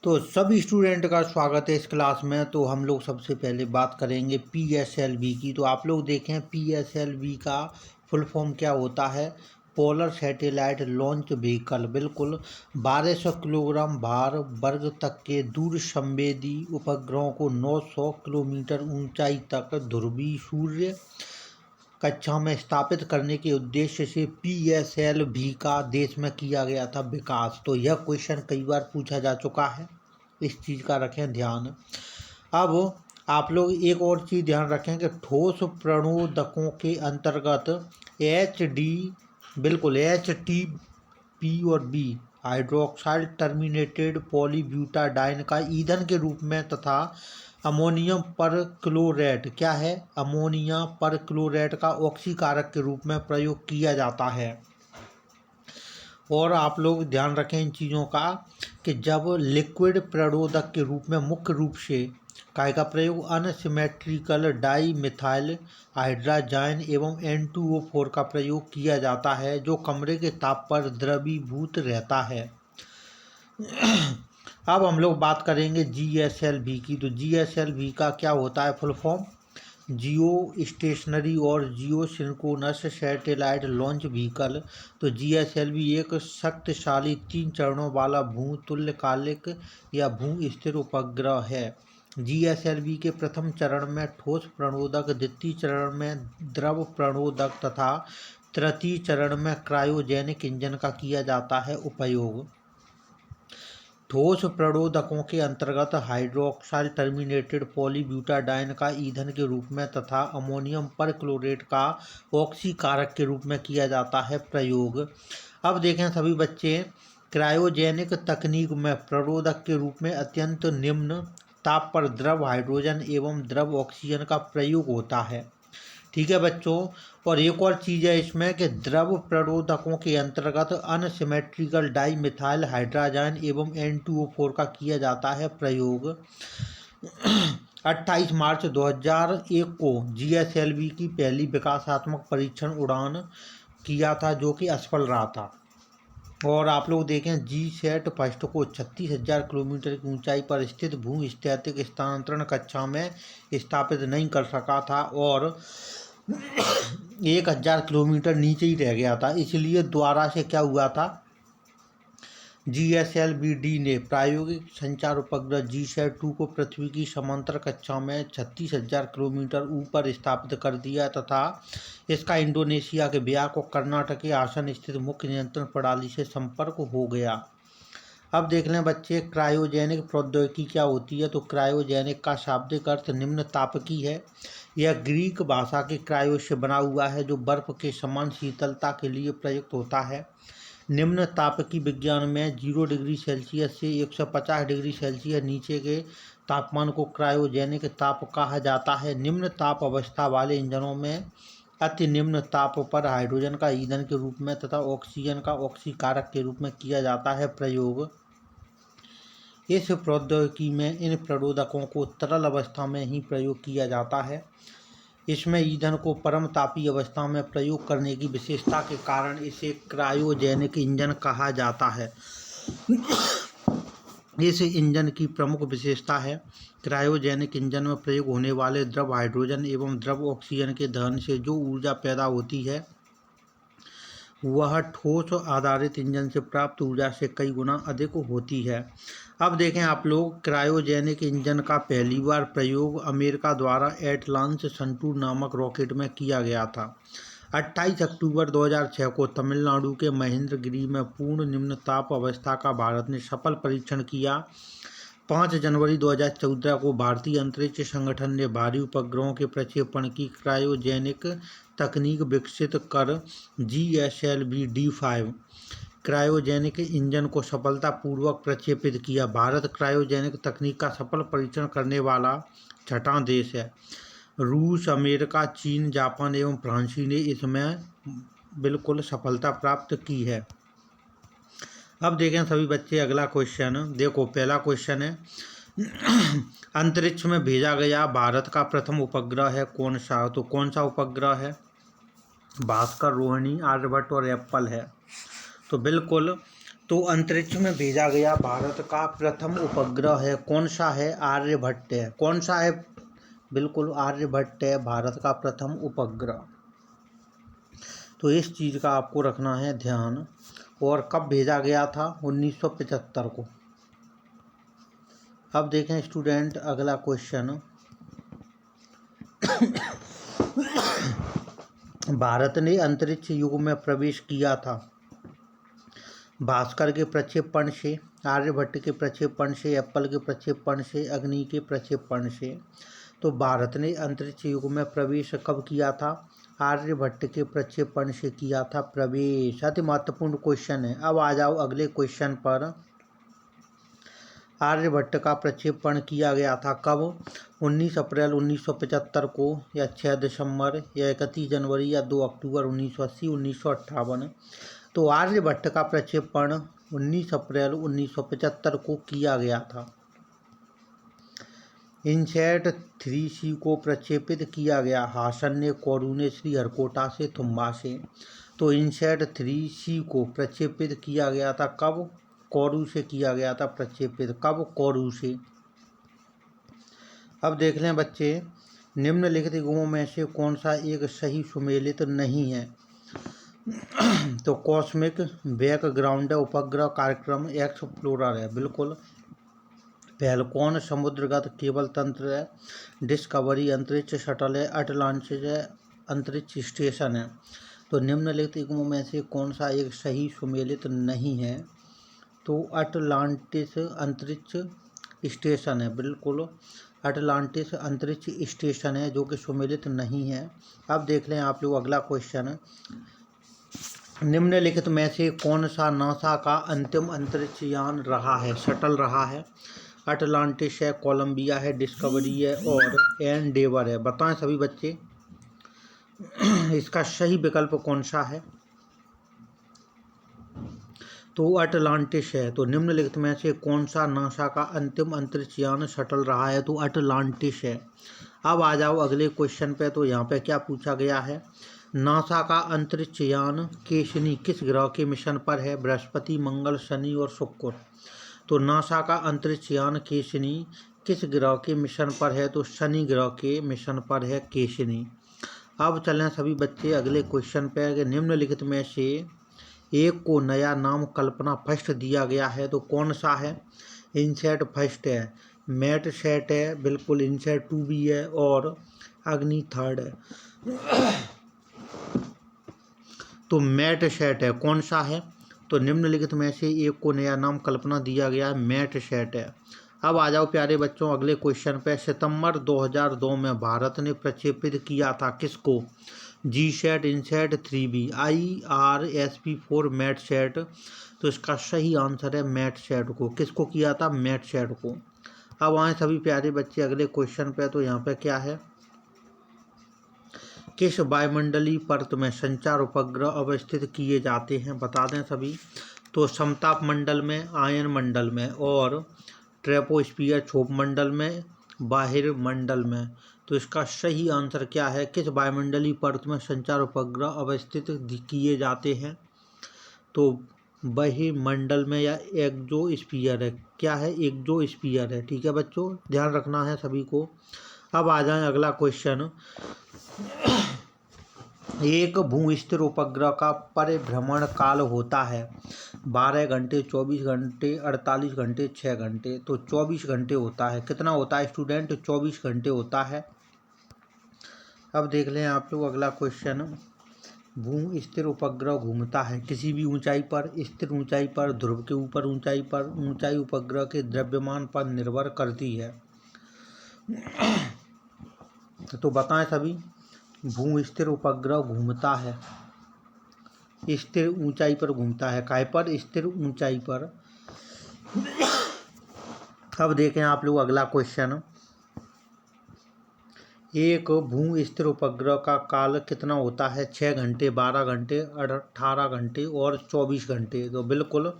तो सभी स्टूडेंट का स्वागत है इस क्लास में। तो हम लोग सबसे पहले बात करेंगे पीएसएलवी की। तो आप लोग देखें पीएसएलवी का फुल फॉर्म क्या होता है। Polar satellite launch vehicle. बिल्कुल 1200 किलोग्राम भार वर्ग तक के दूर संवेदी उपग्रहों को 900 किलोमीटर ऊंचाई तक ध्रुवीय सूर्य कक्षा में स्थापित करने के उद्देश्य से पीएसएलवी का देश में किया गया था विकास। तो यह क्वेश्चन कई बार पूछा जा चुका है, इस चीज़ का रखें ध्यान। अब आप लोग एक और चीज़ ध्यान रखें कि ठोस प्रणोदकों के अंतर्गत बिल्कुल HTP और B हाइड्रोक्साइड टर्मिनेटेड पॉलीब्यूटाडाइन का ईंधन के रूप में तथा अमोनियम परक्लोरेट क्या है, अमोनिया परक्लोरेट का ऑक्सीकारक के रूप में प्रयोग किया जाता है। और आप लोग ध्यान रखें इन चीज़ों का कि जब लिक्विड प्रणोदक के रूप में मुख्य रूप से काय का प्रयोग अनसिमेट्रिकल डाई मिथाइल हाइड्राजाइन एवं N2O4 का प्रयोग किया जाता है जो कमरे के ताप पर द्रवीभूत रहता है। अब हम लोग बात करेंगे GSLV की। तो GSLV का क्या होता है फुल फॉर्म, जियो स्टेशनरी और जियो सिंक्रोनस सैटेलाइट लॉन्च व्हीकल। तो GSLV एक शक्तिशाली 3 चरणों वाला भूतुल्यकालिक या भू स्थिर उपग्रह है। GSLV के प्रथम चरण में ठोस प्रणोदक, द्वितीय चरण में द्रव प्रणोदक तथा तृतीय चरण में क्रायोजेनिक इंजन का किया जाता है उपयोग। ठोस प्रणोदकों के अंतर्गत हाइड्रोक्साइड टर्मिनेटेड पॉलीब्यूटाडाइन का ईंधन के रूप में तथा अमोनियम परक्लोरेट का ऑक्सीकारक के रूप में किया जाता है प्रयोग। अब देखें सभी बच्चे, क्रायोजेनिक तकनीक में प्रणोदक के रूप में अत्यंत निम्न ताप पर द्रव हाइड्रोजन एवं द्रव ऑक्सीजन का प्रयोग होता है। ठीक है बच्चों। और एक और चीज़ है इसमें कि द्रव प्रणोदकों के अंतर्गत अनसिमेट्रिकल डाई मिथाइल हाइड्राजाइन एवं N2O4 का किया जाता है प्रयोग। 28 मार्च 2001 को GSLV की पहली विकासात्मक परीक्षण उड़ान किया था जो कि असफल रहा था। और आप लोग देखें GSAT फर्स्ट को 36,000 किलोमीटर की ऊंचाई पर स्थित भू-स्थैतिक स्थानांतरण कक्षा में स्थापित नहीं कर सका था और 1,000 किलोमीटर नीचे ही रह गया था। इसलिए द्वारा से क्या हुआ था, GSLV-D ने प्रायोगिक संचार उपग्रह GSAT-2 को पृथ्वी की समांतर कक्षा में 36,000 किलोमीटर ऊपर स्थापित कर दिया तथा इसका इंडोनेशिया के ब्याक और कर्नाटक के आसन स्थित मुख्य नियंत्रण प्रणाली से संपर्क हो गया। अब देख लें बच्चे, क्रायोजेनिक प्रौद्योगिकी क्या होती है। तो क्रायोजेनिक का शाब्दिक अर्थ निम्न तापकी है। यह ग्रीक भाषा के क्रायो से बना हुआ है जो बर्फ के समान शीतलता के लिए प्रयुक्त होता है। निम्न तापकी विज्ञान में 0 डिग्री सेल्सियस से 150 डिग्री सेल्सियस नीचे के तापमान को क्रायोजेनिक ताप कहा जाता है। निम्न ताप अवस्था वाले इंजनों में अति निम्न ताप पर हाइड्रोजन का ईंधन के रूप में तथा ऑक्सीजन का ऑक्सीकारक के रूप में किया जाता है प्रयोग। इस प्रौद्योगिकी में इन प्रणोदकों को तरल अवस्था में ही प्रयोग किया जाता है। इसमें ईंधन को परम तापीय अवस्था में प्रयोग करने की विशेषता के कारण इसे क्रायोजेनिक इंजन कहा जाता है। इस इंजन की प्रमुख विशेषता है, क्रायोजेनिक इंजन में प्रयोग होने वाले द्रव हाइड्रोजन एवं द्रव ऑक्सीजन के दहन से जो ऊर्जा पैदा होती है वह ठोस आधारित इंजन से प्राप्त ऊर्जा से कई गुना अधिक होती है। अब देखें आप लोग, क्रायोजेनिक इंजन का पहली बार प्रयोग अमेरिका द्वारा एटलांस संटूर नामक रॉकेट में किया गया था। 28 अक्टूबर 2006 को तमिलनाडु के महेंद्रगिरी में पूर्ण निम्न ताप अवस्था का भारत ने सफल परीक्षण किया। 5 जनवरी 2014 को भारतीय अंतरिक्ष संगठन ने भारी उपग्रहों के प्रक्षेपण की क्रायोजेनिक तकनीक विकसित कर GSLV-D5 क्रायोजेनिक इंजन को सफलतापूर्वक प्रक्षेपित किया। भारत क्रायोजेनिक तकनीक का सफल परीक्षण करने वाला 6वां देश है। रूस, अमेरिका, चीन, जापान एवं फ्रांसी ने इसमें बिल्कुल सफलता प्राप्त की है। अब देखें सभी बच्चे अगला क्वेश्चन। देखो पहला क्वेश्चन है अंतरिक्ष में भेजा गया भारत का प्रथम उपग्रह है कौन सा। तो कौन सा उपग्रह है, भास्कर, रोहिणी, आर्यभट्ट और एप्पल है। तो बिल्कुल तो अंतरिक्ष में भेजा गया भारत का प्रथम उपग्रह है, कौन सा है? आर्यभट्ट है। कौन सा है? बिल्कुल आर्यभट्ट है भारत का प्रथम उपग्रह। तो इस चीज़ का आपको रखना है ध्यान। और कब भेजा गया था? 1975 को। अब देखें स्टूडेंट अगला क्वेश्चन। भारत ने अंतरिक्ष युग में प्रवेश किया था भास्कर के प्रक्षेपण से, आर्यभट्ट के प्रक्षेपण से, एप्पल के प्रक्षेपण से, अग्नि के प्रक्षेपण से। तो भारत ने अंतरिक्ष युग में प्रवेश कब किया था? आर्यभट्ट के प्रक्षेपण से किया था प्रवेश। अति महत्वपूर्ण क्वेश्चन है। अब आ जाओ अगले क्वेश्चन पर। आर्यभट्ट का प्रक्षेपण किया गया था कब? 19 अप्रैल 1975 को, या 6 दिसंबर, या 31 जनवरी, या 2 अक्टूबर 1980, 1958। तो आर्यभट्ट का प्रक्षेपण 19 अप्रैल 1975 को किया गया था। इनसैट 3C को प्रक्षेपित किया गया हासन ने, कोरू ने, श्रीहरिकोटा से, तुम्बा से। तो इनसैट 3C को प्रक्षेपित किया गया था कब? कोरू से किया गया था प्रक्षेपित। कब? कोरू से। अब देख लें बच्चे, निम्नलिखित युगों में से कौन सा एक सही सुमेलित नहीं है? तो कॉस्मिक बैकग्राउंड उपग्रह कार्यक्रम एक्सप्लोरर है, बिल्कुल। फैल्कॉन समुद्रगत केबल तंत्र है, डिस्कवरी अंतरिक्ष शटल है, अटलांटिस अंतरिक्ष स्टेशन है। तो निम्नलिखित युगों में से कौन सा एक सही सुमेलित नहीं है? तो अटलांटिस अंतरिक्ष स्टेशन है, बिल्कुल। अटलांटिस अंतरिक्ष स्टेशन है जो कि सुमेलित नहीं है। अब देख लें आप लोग अगला क्वेश्चन। निम्नलिखित में से कौन सा नासा का अंतिम अंतरिक्ष यान रहा है, शटल रहा है? अटलांटिस है, कोलंबिया है, डिस्कवरी है और एंडेवर है। बताएं सभी बच्चे इसका सही विकल्प कौन सा है? तो अटलांटिस है। तो निम्नलिखित में से कौन सा नासा का अंतिम अंतरिक्ष यान शटल रहा है? तो अटलांटिस है। अब आ जाओ अगले क्वेश्चन पे। तो यहाँ पे क्या पूछा गया है? नासा का अंतरिक्ष यान केसनी किस ग्रह के मिशन पर है? बृहस्पति, मंगल, शनि और शुक्र। तो नासा का अंतरिक्ष यान केसनी किस ग्रह के मिशन पर है? तो शनि ग्रह के मिशन पर है केसनी। अब चलें सभी बच्चे अगले क्वेश्चन पे। निम्नलिखित में से एक को नया नाम कल्पना फर्स्ट दिया गया है, तो कौन सा है? इनसैट फर्स्ट है, मैट सेट है, बिल्कुल इनसैट 2 भी है और अग्नि थर्ड है। तो मैट सेट है, कौन सा है? तो निम्नलिखित में से एक को नया नाम कल्पना दिया गया है, मैट सेट है। अब आ जाओ प्यारे बच्चों अगले क्वेश्चन पे। सितंबर 2002 में भारत ने प्रक्षेपित किया था किसको? GSAT, INSAT 3B, IRSP-4 MetSat. तो इसका सही आंसर है मैट सेट को। किसको किया था? मैट सेट को। अब आए सभी प्यारे बच्चे अगले क्वेश्चन पे। तो यहाँ पे क्या है? किस वायुमंडलीय परत में संचार उपग्रह अवस्थित किए जाते हैं? बता दें सभी। तो समताप मंडल में, आयन मंडल में और ट्रोपोस्फियर क्षोभ मंडल में, बाहिर मंडल में। तो इसका सही आंसर क्या है? किस वायुमंडलीय परत में संचार उपग्रह अवस्थित किए जाते हैं? तो बहिर्मंडल में या एक्सोस्फीयर है। क्या है? एक्सोस्फीयर है। ठीक है बच्चों, ध्यान रखना है सभी को। अब आ जाएं अगला क्वेश्चन। एक भू-स्थिर उपग्रह का परिभ्रमण काल होता है 12 घंटे, 24 घंटे, 48 घंटे, 6 घंटे। तो 24 घंटे होता है। कितना होता है स्टूडेंट? 24 घंटे होता है। अब देख लें आप लोग अगला क्वेश्चन। भू-स्थिर उपग्रह घूमता है किसी भी ऊंचाई पर, स्थिर ऊंचाई पर, ध्रुव के ऊपर ऊंचाई पर। ऊंचाई उपग्रह के द्रव्यमान पर निर्भर करती है। तो बताएं सभी। भू-स्थिर उपग्रह घूमता है स्थिर ऊंचाई पर घूमता है। काय पर? स्थिर ऊंचाई पर। अब देखें आप लोग अगला क्वेश्चन। एक भू-स्थिर उपग्रह का काल कितना होता है? 6 घंटे, 12 घंटे, 18 घंटे और 24 घंटे। तो बिल्कुल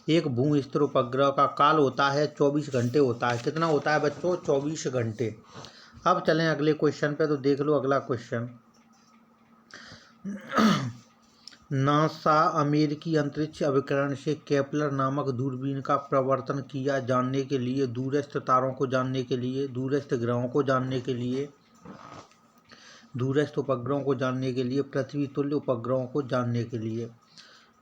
एक भू-स्थिर उपग्रह का काल होता है 24 घंटे होता है। कितना होता है बच्चों? 24 घंटे। अब चलें अगले क्वेश्चन पे। तो देख लो अगला क्वेश्चन। नासा अमेरिकी अंतरिक्ष अभिकरण से केपलर नामक दूरबीन का प्रवर्तन किया जानने के लिए, दूरस्थ तारों को जानने के लिए, दूरस्थ ग्रहों को जानने के लिए, दूरस्थ उपग्रहों को जानने के लिए, पृथ्वी तुल्य उपग्रहों को जानने के लिए।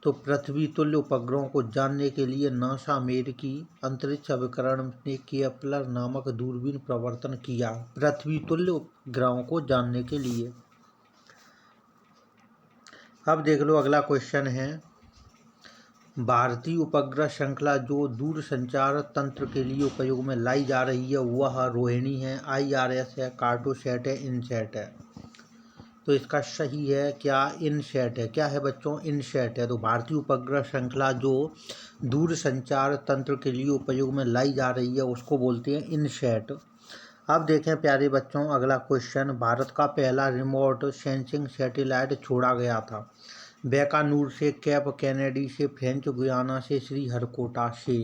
तो पृथ्वी तुल्य उपग्रहों को जानने के लिए नासा अमेरिकी अंतरिक्ष अभिकरण ने केपलर नामक दूरबीन प्रवर्तन किया, पृथ्वी तुल्य ग्रहों को जानने के लिए। अब देख लो अगला क्वेश्चन है, भारतीय उपग्रह श्रृंखला जो दूर संचार तंत्र के लिए उपयोग में लाई जा रही है वह रोहिणी है, IRS है, कार्टोसैट है, इनसैट है। तो इसका सही है क्या, इनसैट है। क्या है बच्चों, इनसैट है। तो भारतीय उपग्रह श्रृंखला जो दूर संचार तंत्र के लिए उपयोग में लाई जा रही है उसको बोलते हैं इनसैट। अब देखें प्यारे बच्चों अगला क्वेश्चन, भारत का पहला रिमोट सेंसिंग सैटेलाइट छोड़ा गया था बीकानेर से, केप कैनेडी से, फ्रेंच गुयाना से, श्रीहरिकोटा से।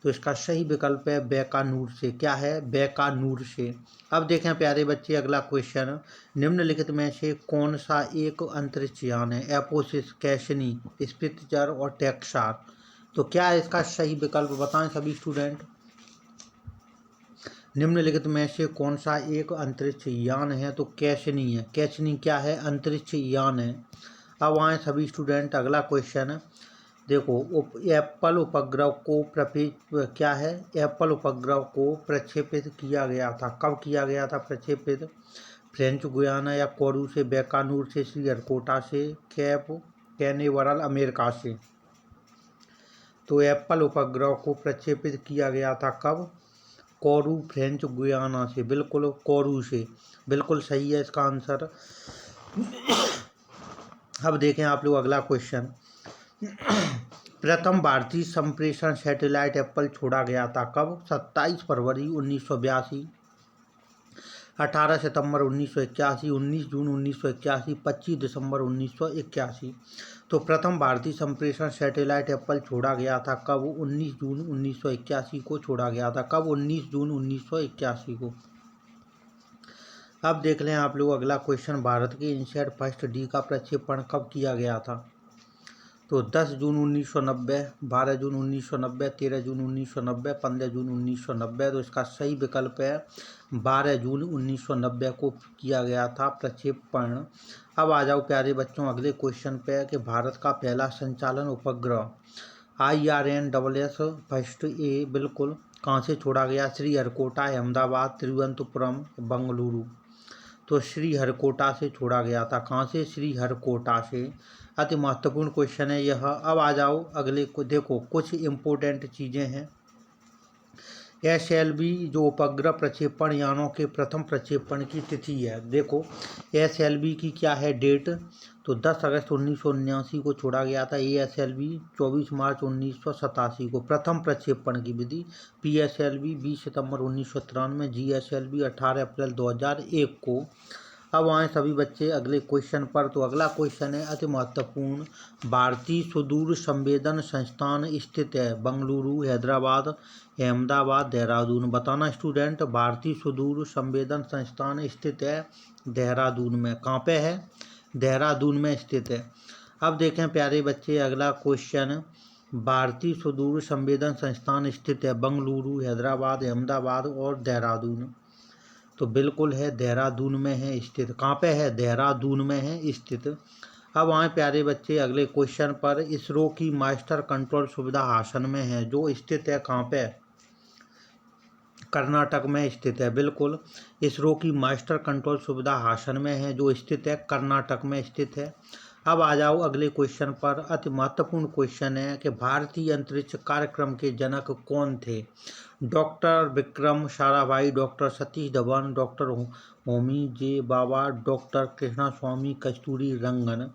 तो इसका सही विकल्प है बीकानेर से। क्या है, बीकानेर से। अब देखें प्यारे बच्चे अगला क्वेश्चन, निम्नलिखित में से कौन सा एक अंतरिक्ष यान है, एपोसिस, कैसनी, स्पित्ज़र और टेक्सास। तो क्या है इसका सही विकल्प बताएं सभी स्टूडेंट। निम्नलिखित में से कौन सा एक अंतरिक्ष यान है, तो कैसनी है। कैसनी क्या है, अंतरिक्ष यान है। अब आए सभी स्टूडेंट अगला क्वेश्चन, देखो एप्पल उपग्रह को क्या है, एप्पल उपग्रह को प्रक्षेपित किया गया था, कब किया गया था प्रक्षेपित, फ्रेंच गुयाना या कोरू से, बीकानेर से, श्रीहरिकोटा से, केप कैनेवरल अमेरिका से। तो एप्पल उपग्रह को प्रक्षेपित किया गया था कब, कोरू फ्रेंच गुयाना से, बिल्कुल कोरू से, बिल्कुल सही है इसका आंसर। अब देखें आप लोग अगला क्वेश्चन, प्रथम भारतीय संप्रेषण सैटेलाइट एप्पल छोड़ा गया था कब, 27 फरवरी 1982, 18 सितंबर 1981, 19 जून 1981, 25 दिसंबर 1981। तो प्रथम भारतीय संप्रेषण सैटेलाइट एप्पल छोड़ा गया था कब, 19 जून 1981 को छोड़ा गया था। कब, 19 जून 1981 को। अब देख लें आप लोग अगला क्वेश्चन, भारत के इनसैट फर्स्ट डी का प्रक्षेपण कब किया गया था। तो 10 जून 1990, 12 जून 1990, 13 जून 1990, 15 जून 1990। तो इसका सही विकल्प है 12 जून 1990 को किया गया था प्रक्षेपण। अब आ जाओ प्यारे बच्चों अगले क्वेश्चन पे कि भारत का पहला संचालन उपग्रह IRNSS फर्स्ट ए बिल्कुल कहाँ से छोड़ा गया, श्रीहरिकोटा, अहमदाबाद, तिरुवनंतपुरम, बंगलुरु। तो श्रीहरिकोटा से छोड़ा गया था, कहाँ से, श्रीहरिकोटा से। अति महत्वपूर्ण क्वेश्चन है यह। अब आ जाओ अगले को, देखो कुछ इम्पोर्टेंट चीज़ें हैं। SLV जो उपग्रह प्रक्षेपण यानों के प्रथम प्रक्षेपण की तिथि है, देखो SLV की क्या है डेट, तो 10 अगस्त 1979 को छोड़ा गया था ASLV, 24 मार्च 1987 को प्रथम प्रक्षेपण की विधि, PSLV 20 सितंबर 1993, GSLV 18 अप्रैल 2001 को। अब आए सभी बच्चे अगले क्वेश्चन पर। तो अगला क्वेश्चन है अति महत्वपूर्ण, भारतीय सुदूर संवेदन संस्थान स्थित है बंगलुरु, हैदराबाद, अहमदाबाद, देहरादून। बताना स्टूडेंट, भारतीय सुदूर संवेदन संस्थान स्थित है देहरादून में। कहाँ पे है, देहरादून में स्थित है। अब देखें प्यारे बच्चे अगला क्वेश्चन, भारतीय सुदूर संवेदन संस्थान स्थित है बंगलुरु, हैदराबाद, अहमदाबाद और देहरादून। तो बिल्कुल है देहरादून में है स्थित। कहाँ पे है, देहरादून में है स्थित। अब आए प्यारे बच्चे अगले क्वेश्चन पर, इसरो की मास्टर कंट्रोल सुविधा हासन में है जो स्थित है कहाँ पे, कर्नाटक में स्थित है। बिल्कुल इसरो की मास्टर कंट्रोल सुविधा हासन में है जो स्थित है कर्नाटक में स्थित है। अब आ जाओ अगले क्वेश्चन पर। अति महत्वपूर्ण क्वेश्चन है कि भारतीय अंतरिक्ष कार्यक्रम के जनक कौन थे, doctor Vikram Sarabhai, doctor Satish Dhawan, doctor Homi J Bhabha, doctor Krishnaswamy Kasturirangan.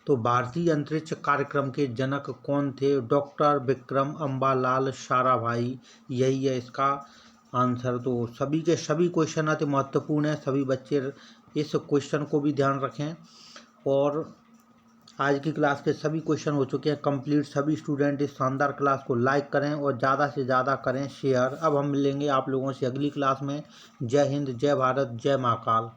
तो भारतीय अंतरिक्ष कार्यक्रम के जनक कौन थे, डॉक्टर विक्रम अम्बालाल साराभाई, यही है इसका आंसर। तो सभी के सभी क्वेश्चन अति महत्वपूर्ण है, सभी बच्चे इस क्वेश्चन को भी ध्यान रखें। और आज की क्लास के सभी क्वेश्चन हो चुके हैं कंप्लीट। सभी स्टूडेंट इस शानदार क्लास को लाइक करें और ज़्यादा से ज़्यादा करें शेयर। अब हम मिलेंगे आप लोगों से अगली क्लास में। जय हिंद, जय भारत, जय महाकाल।